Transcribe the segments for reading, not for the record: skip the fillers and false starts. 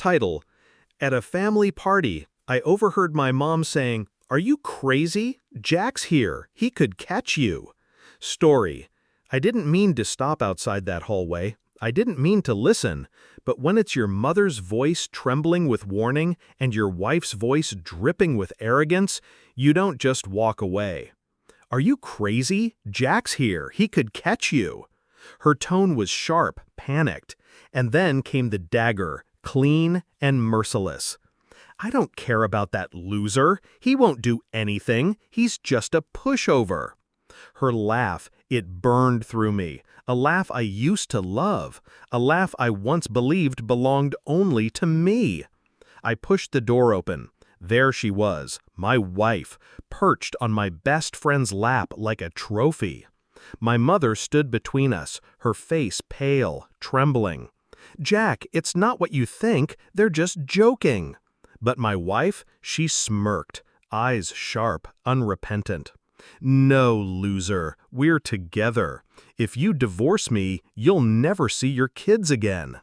Title: At a family party, I overheard my mom saying, "Are you crazy? Jack's here. He could catch you." Story: I didn't mean to stop outside that hallway. I didn't mean to listen, but when it's your mother's voice trembling with warning and your wife's voice dripping with arrogance, you don't just walk away. "Are you crazy? Jack's here. He could catch you." Her tone was sharp, panicked, and then came the dagger, clean and merciless. "I don't care about that loser. He won't do anything. He's just a pushover." Her laugh, it burned through me. A laugh I used to love. A laugh I once believed belonged only to me. I pushed the door open. There she was, my wife, perched on my best friend's lap like a trophy. My mother stood between us, her face pale, trembling. "Jack, it's not what you think. They're just joking." But my wife, she smirked, eyes sharp, unrepentant. "No, loser, we're together. If you divorce me, you'll never see your kids again."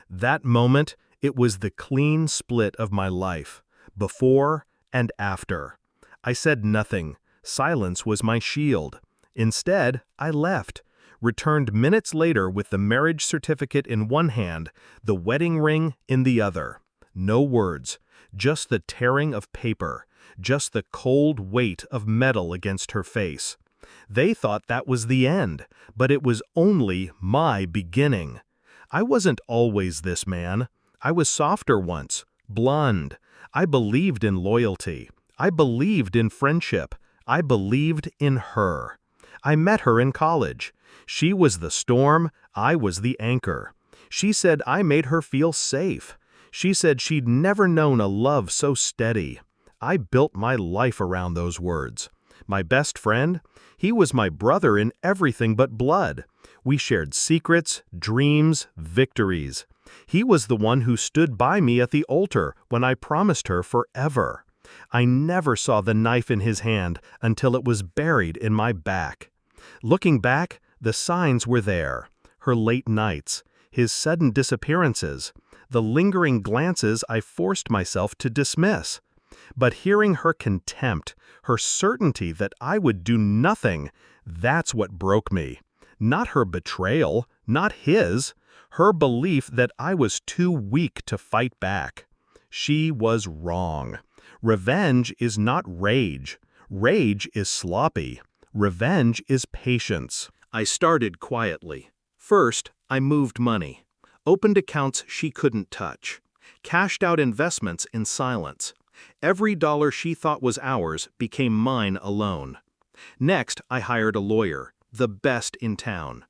That moment, it was the clean split of my life, before and after. I said nothing. Silence was my shield. Instead, I left, returned minutes later with the marriage certificate in one hand, the wedding ring in the other. No words, just the tearing of paper, just the cold weight of metal against her face. They thought that was the end, but it was only my beginning. I wasn't always this man. I was softer once, blunt. I believed in loyalty. I believed in friendship. I believed in her. I met her in college. She was the storm, I was the anchor. She said I made her feel safe. She said she'd never known a love so steady. I built my life around those words. My best friend? He was my brother in everything but blood. We shared secrets, dreams, victories. He was the one who stood by me at the altar when I promised her forever. I never saw the knife in his hand until it was buried in my back. Looking back, the signs were there. Her late nights, his sudden disappearances, the lingering glances I forced myself to dismiss. But hearing her contempt, her certainty that I would do nothing, that's what broke me. Not her betrayal, not his, her belief that I was too weak to fight back. She was wrong. Revenge is not rage. Rage is sloppy. Revenge is patience. I started quietly. First, I moved money. Opened accounts she couldn't touch. Cashed out investments in silence. Every dollar she thought was ours became mine alone. Next, I hired a lawyer, the best in town.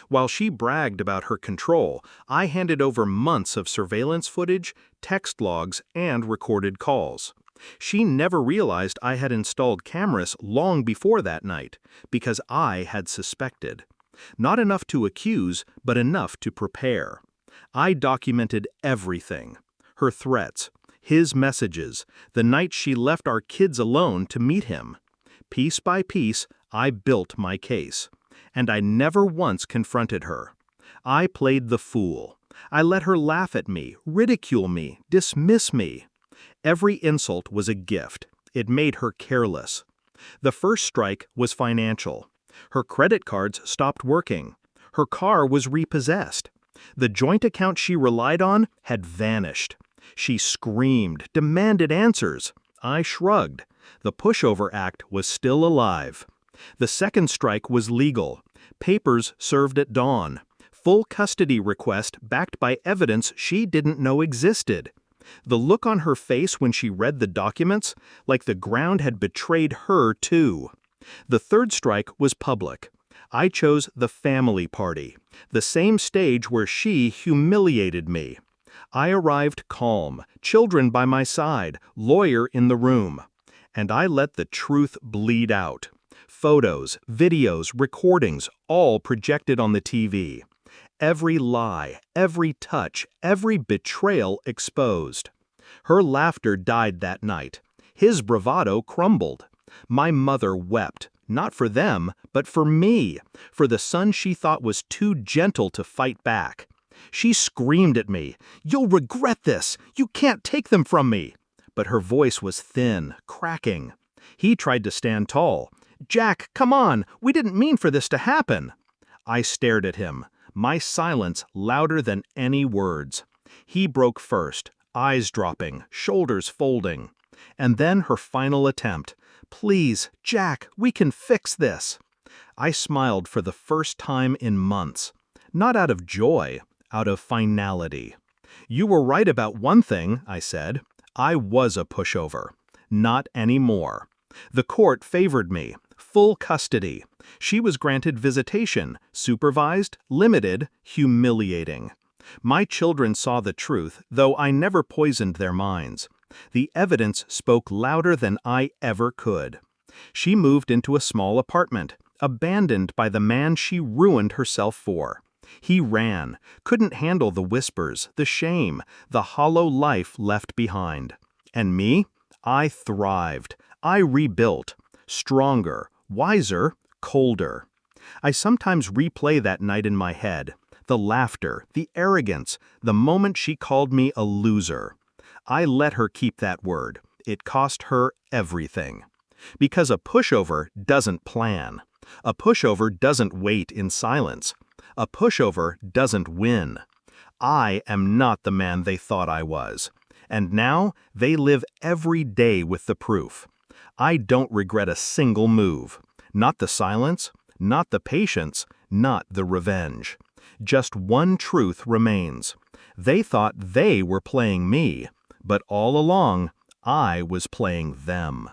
While she bragged about her control, I handed over months of surveillance footage, text logs, and recorded calls. She never realized I had installed cameras long before that night, because I had suspected. Not enough to accuse, but enough to prepare. I documented everything. Her threats, his messages, the night she left our kids alone to meet him. Piece by piece, I built my case. And I never once confronted her. I played the fool. I let her laugh at me, ridicule me, dismiss me. Every insult was a gift. It made her careless. The first strike was financial. Her credit cards stopped working. Her car was repossessed. The joint account she relied on had vanished. She screamed, demanded answers. I shrugged. The Pushover Act was still alive. The second strike was legal. Papers served at dawn. Full custody request backed by evidence she didn't know existed. The look on her face when she read the documents, like the ground had betrayed her too. The third strike was public. I chose the family party, the same stage where she humiliated me. I arrived calm, children by my side, lawyer in the room. And I let the truth bleed out. Photos, videos, recordings, all projected on the TV. Every lie, every touch, every betrayal exposed. Her laughter died that night. His bravado crumbled. My mother wept, not for them, but for me, for the son she thought was too gentle to fight back. She screamed at me, "You'll regret this! You can't take them from me!" But her voice was thin, cracking. He tried to stand tall. "Jack, come on! We didn't mean for this to happen!" I stared at him, my silence louder than any words. He broke first, eyes dropping, shoulders folding. And then her final attempt. "Please, Jack, we can fix this." I smiled for the first time in months. Not out of joy, out of finality. "You were right about one thing," I said. I was a pushover. Not anymore. The court favored me. Full custody. She was granted visitation, supervised, limited, humiliating. My children saw the truth, though I never poisoned their minds. The evidence spoke louder than I ever could. She moved into a small apartment, abandoned by the man she ruined herself for. He ran, couldn't handle the whispers, the shame, the hollow life left behind. And me? I thrived. I rebuilt. Stronger, wiser, colder. I sometimes replay that night in my head. The laughter, the arrogance, the moment she called me a loser. I let her keep that word. It cost her everything. Because a pushover doesn't plan. A pushover doesn't wait in silence. A pushover doesn't win. I am not the man they thought I was. And now they live every day with the proof. I don't regret a single move. Not the silence, not the patience, not the revenge. Just one truth remains. They thought they were playing me, but all along, I was playing them.